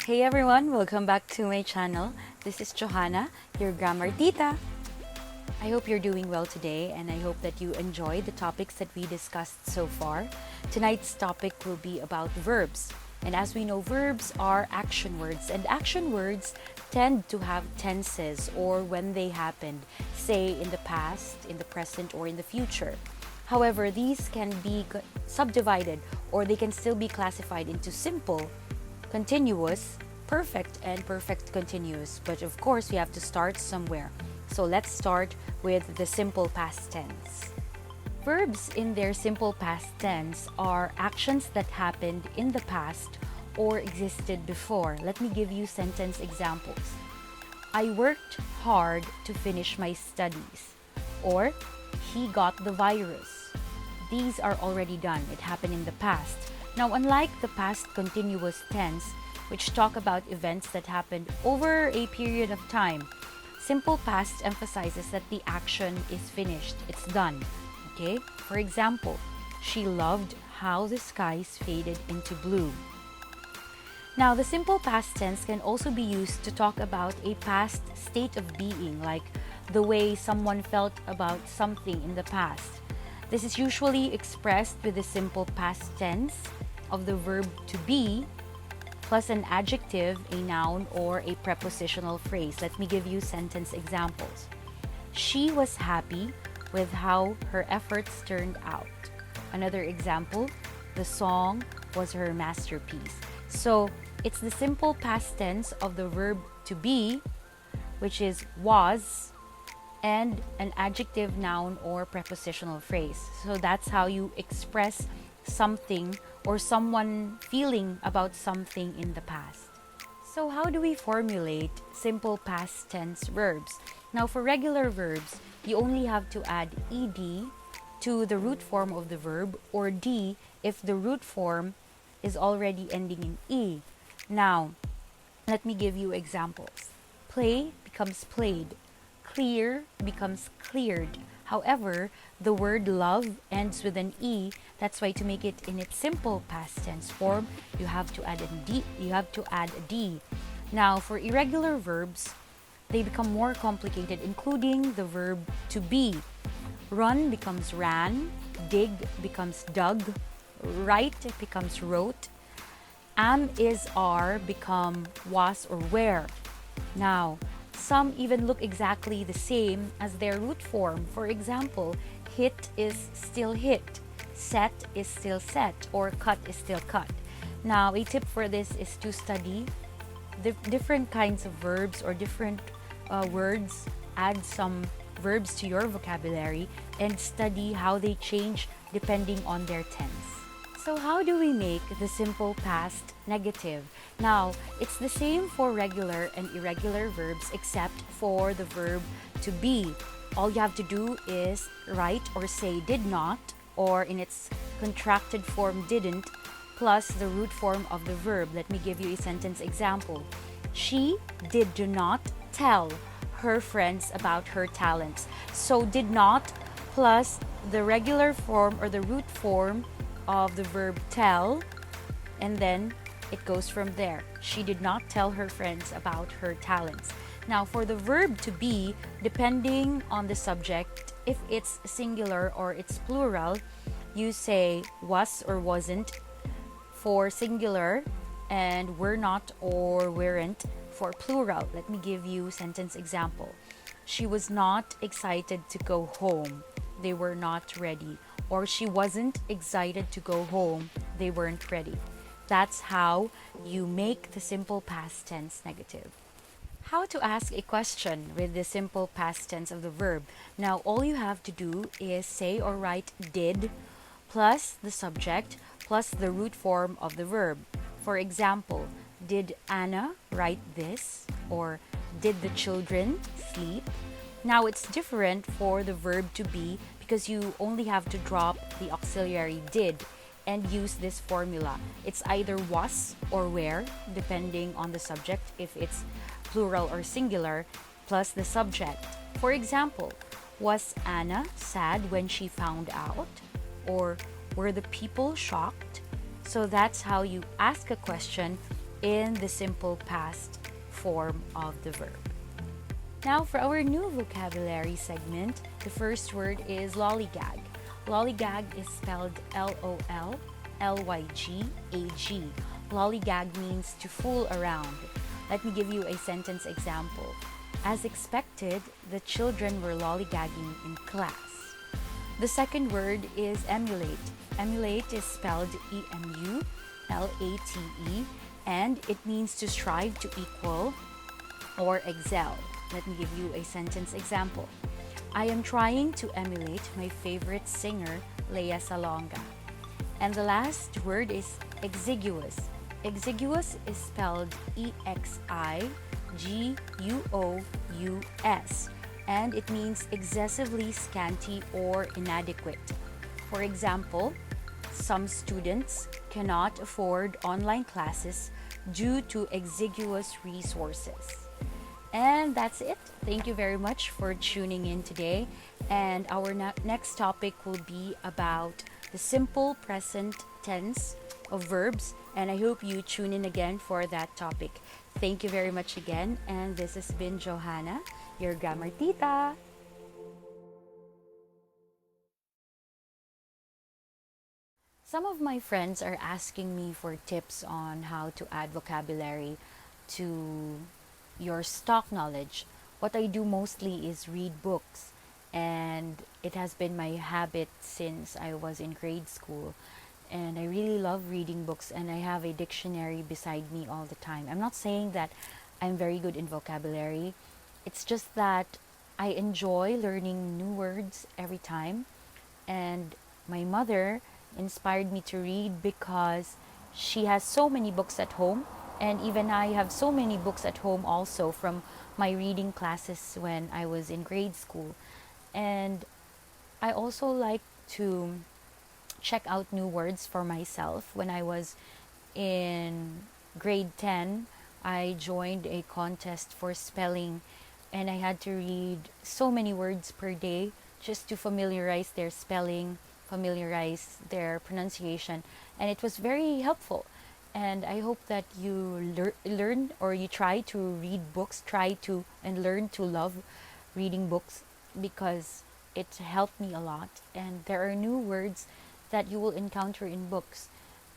Hey everyone, welcome back to my channel. This is Johanna, your grammar tita. I hope you're doing well today and I hope that you enjoy the topics that we discussed so far. Tonight's topic will be about verbs. And as we know, verbs are action words, and action words tend to have tenses or when they happened, say in the past, in the present, or in the future. However, these can be subdivided or they can still be classified into simple, continuous, perfect, and perfect continuous. But of course, we have to start somewhere. So let's start with the simple past tense. Verbs in their simple past tense are actions that happened in the past or existed before. Let me give you sentence examples. I worked hard to finish my studies. Or, he got the virus. These are already done. It happened in the past. Now, unlike the past continuous tense, which talk about events that happened over a period of time, simple past emphasizes that the action is finished. It's done. Okay? For example, she loved how the skies faded into blue. Now, the simple past tense can also be used to talk about a past state of being, like the way someone felt about something in the past. This is usually expressed with the simple past tense of the verb to be plus an adjective, a noun, or a prepositional phrase. Let me give you sentence examples. She was happy with how her efforts turned out. Another example, the song was her masterpiece. So it's the simple past tense of the verb to be, which is was, and an adjective, noun, or prepositional phrase. So that's how you express something or someone feeling about something in the past. So how do we formulate simple past tense verbs? Now, for regular verbs, you only have to add ed to the root form of the verb, or d if the root form is already ending in e. Now, let me give you examples. Play becomes played. Clear becomes cleared. However, the word love ends with an e. That's why to make it in its simple past tense form, you have to add a d. Now, for irregular verbs, they become more complicated, including the verb to be. Run becomes ran, dig becomes dug, write becomes wrote, am, is, are become was or were. Now, some even look exactly the same as their root form. For example, hit is still hit, set is still set, or cut is still cut. Now, a tip for this is to study the different kinds of verbs or different words. Add some verbs to your vocabulary and study how they change depending on their tense. So how do we make the simple past negative? Now, it's the same for regular and irregular verbs except for the verb to be. All you have to do is write or say did not, or in its contracted form didn't, plus the root form of the verb. Let me give you a sentence example. She did not tell her friends about her talents. So did not plus the regular form or the root form of the verb tell, and then it goes from there. She did not tell her friends about her talents. Now, for the verb to be, depending on the subject, if it's singular or it's plural, you say was or wasn't for singular, and were not or weren't for plural. Let me give you sentence example. She was not excited to go home. They were not ready. Or she wasn't excited to go home. They weren't ready. That's how you make the simple past tense negative. How to ask a question with the simple past tense of the verb. Now, all you have to do is say or write did plus the subject plus the root form of the verb. For example, did Anna write this? Or did the children sleep? Now, it's different for the verb to be because you only have to drop the auxiliary did and use this formula. It's either was or were, depending on the subject, if it's plural or singular, plus the subject. For example, was Anna sad when she found out? Or were the people shocked? So that's how you ask a question in the simple past form of the verb. Now, for our new vocabulary segment, the first word is lollygag. Lollygag is spelled Lollygag. Lollygag means to fool around. Let me give you a sentence example. As expected, the children were lollygagging in class. The second word is emulate. Emulate is spelled EMULATE, and it means to strive to equal or excel. Let me give you a sentence example. I am trying to emulate my favorite singer, Lea Salonga. And the last word is exiguous. Exiguous is spelled EXIGUOUS, and it means excessively scanty or inadequate. For example, some students cannot afford online classes due to exiguous resources. And that's it. Thank you very much for tuning in today. And our next topic will be about the simple present tense of verbs. And I hope you tune in again for that topic. Thank you very much again. And this has been Johanna, your grammar tita. Some of my friends are asking me for tips on how to add vocabulary to your stock knowledge. What I do mostly is read books, and it has been my habit since I was in grade school. And I really love reading books, and I have a dictionary beside me all the time. I'm not saying that I'm very good in vocabulary, it's just that I enjoy learning new words every time. And my mother inspired me to read because she has so many books at home, and even I have so many books at home also from my reading classes when I was in grade school. And I also like to check out new words for myself. When I was in grade 10, I joined a contest for spelling, and I had to read so many words per day just to familiarize their spelling, familiarize their pronunciation, and it was very helpful. And I hope that you learn, or you try to read books, try to and learn to love reading books, because it helped me a lot. And there are new words that you will encounter in books.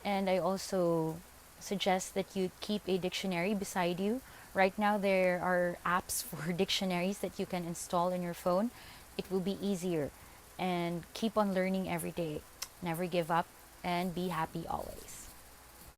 And I also suggest that you keep a dictionary beside you. Right now, there are apps for dictionaries that you can install in your phone. It will be easier. And keep on learning every day. Never give up, and be happy always.